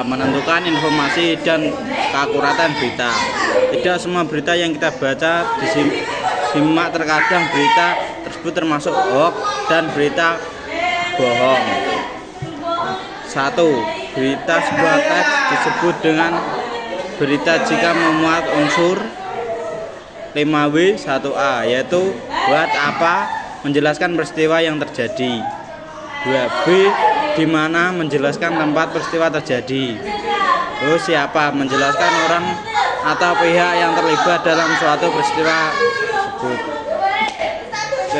menentukan informasi dan keakuratan berita. Tidak semua berita yang kita baca disimak, terkadang berita tersebut termasuk hoax dan berita bohong. 1. Berita sebuah teks disebut dengan berita jika memuat unsur 5W 1A, yaitu buat apa, menjelaskan peristiwa yang terjadi. 2B, di mana, menjelaskan tempat peristiwa terjadi. Siapa, menjelaskan orang atau pihak yang terlibat dalam suatu peristiwa tersebut. C,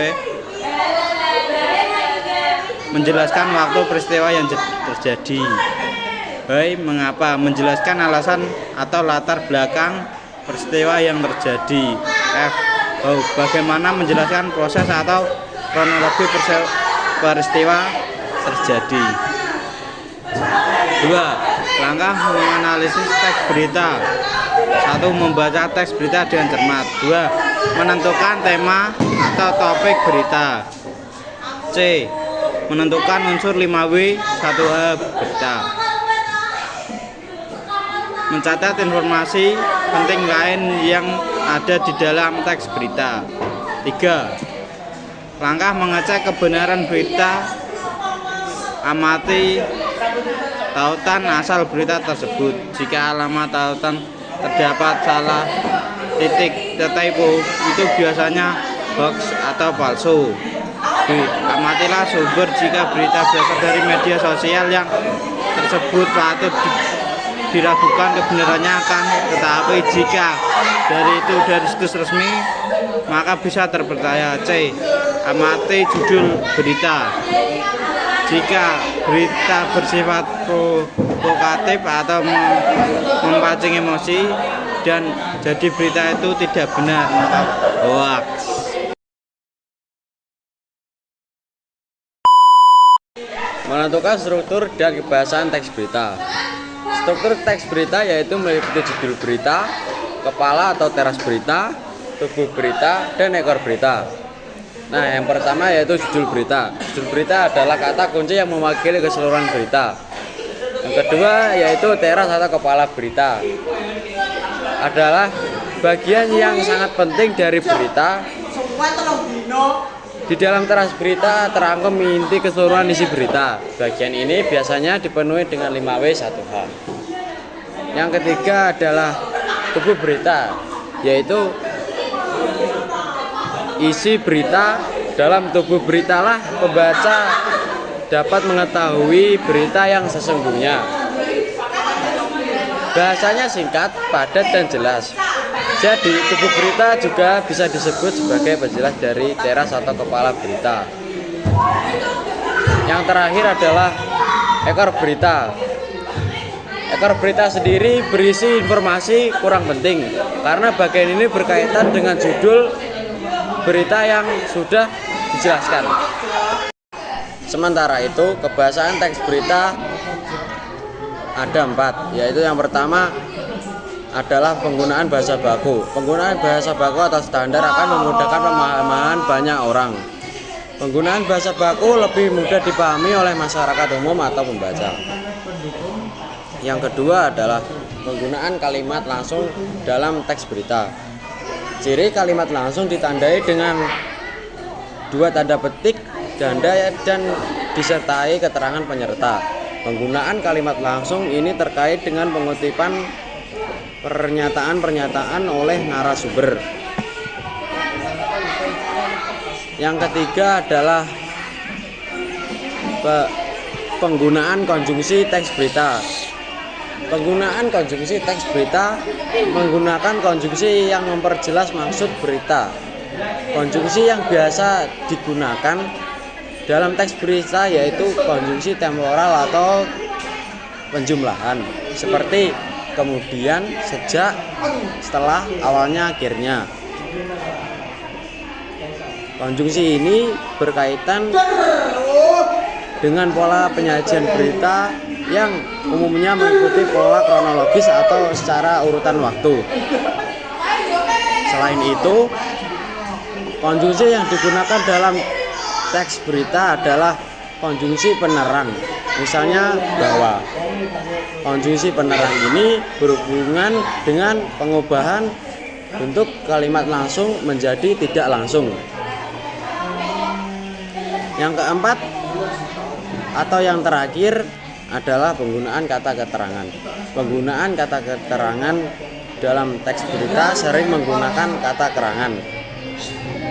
menjelaskan waktu peristiwa yang terjadi. Mengapa, menjelaskan alasan atau latar belakang peristiwa yang terjadi. F, bagaimana, menjelaskan proses atau kronologi peristiwa terjadi. 2. Langkah menganalisis teks berita. 1. Membaca teks berita dengan cermat. 2. Menentukan tema atau topik berita. C. Menentukan unsur 5W 1A berita. Mencatat informasi penting lain yang ada di dalam teks berita. 3. Langkah mengecek kebenaran berita. Amati tautan asal berita tersebut. Jika alamat tautan terdapat salah titik typo, itu biasanya hoax atau palsu. B. Amatilah sumber. Jika berita berasal dari media sosial yang tersebut patut diragukan kebenarannya akan, tetapi jika dari situs resmi maka bisa terpercaya. C. Amati judul berita. Jika berita bersifat provokatif atau memancing emosi dan jadi berita itu tidak benar, maka hoax. Menentukan struktur dan kebahasan teks berita. Struktur teks berita yaitu meliputi judul berita, kepala atau teras berita, tubuh berita, dan ekor berita. Nah, yang pertama yaitu judul berita. Judul berita adalah kata kunci yang mewakili keseluruhan berita. Yang kedua yaitu teras atau kepala berita. Adalah bagian yang sangat penting dari berita. Di dalam teras berita terangkum inti keseluruhan isi berita. Bagian ini biasanya dipenuhi dengan 5W 1H. Yang ketiga adalah tubuh berita, yaitu isi berita. Dalam tubuh beritalah pembaca dapat mengetahui berita yang sesungguhnya. Bahasanya singkat, padat, dan jelas. Jadi tubuh berita juga bisa disebut sebagai penjelas dari teras atau kepala berita. Yang terakhir adalah ekor berita. Ekor berita sendiri berisi informasi kurang penting karena bagian ini berkaitan dengan judul berita yang sudah dijelaskan. Sementara itu, kebahasan teks berita ada 4, yaitu yang pertama adalah penggunaan bahasa baku. Penggunaan bahasa baku atau standar akan memudahkan pemahaman banyak orang. Penggunaan bahasa baku lebih mudah dipahami oleh masyarakat umum atau pembaca. Yang kedua adalah penggunaan kalimat langsung dalam teks berita. Ciri kalimat langsung ditandai dengan 2 tanda petik ganda dan disertai keterangan penyerta. Penggunaan kalimat langsung ini terkait dengan pengutipan pernyataan-pernyataan oleh narasumber. Yang ketiga adalah penggunaan konjungsi teks berita. Penggunaan konjungsi teks berita menggunakan konjungsi yang memperjelas maksud berita. Konjungsi yang biasa digunakan dalam teks berita yaitu konjungsi temporal atau penjumlahan, seperti kemudian, sejak, setelah, awalnya, akhirnya. Konjungsi ini berkaitan dengan pola penyajian berita yang umumnya mengikuti pola kronologis atau secara urutan waktu. Selain itu, konjungsi yang digunakan dalam teks berita adalah konjungsi penerang. Misalnya bahwa konjungsi penerang ini berhubungan dengan pengubahan bentuk kalimat langsung menjadi tidak langsung. Yang keempat atau yang terakhir adalah penggunaan kata keterangan. Penggunaan kata keterangan dalam teks berita sering menggunakan kata keterangan.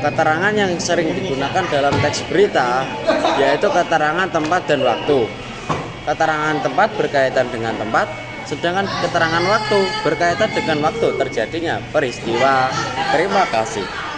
Keterangan yang sering digunakan dalam teks berita yaitu keterangan tempat dan waktu. Keterangan tempat berkaitan dengan tempat, sedangkan keterangan waktu berkaitan dengan waktu terjadinya peristiwa. Terima kasih.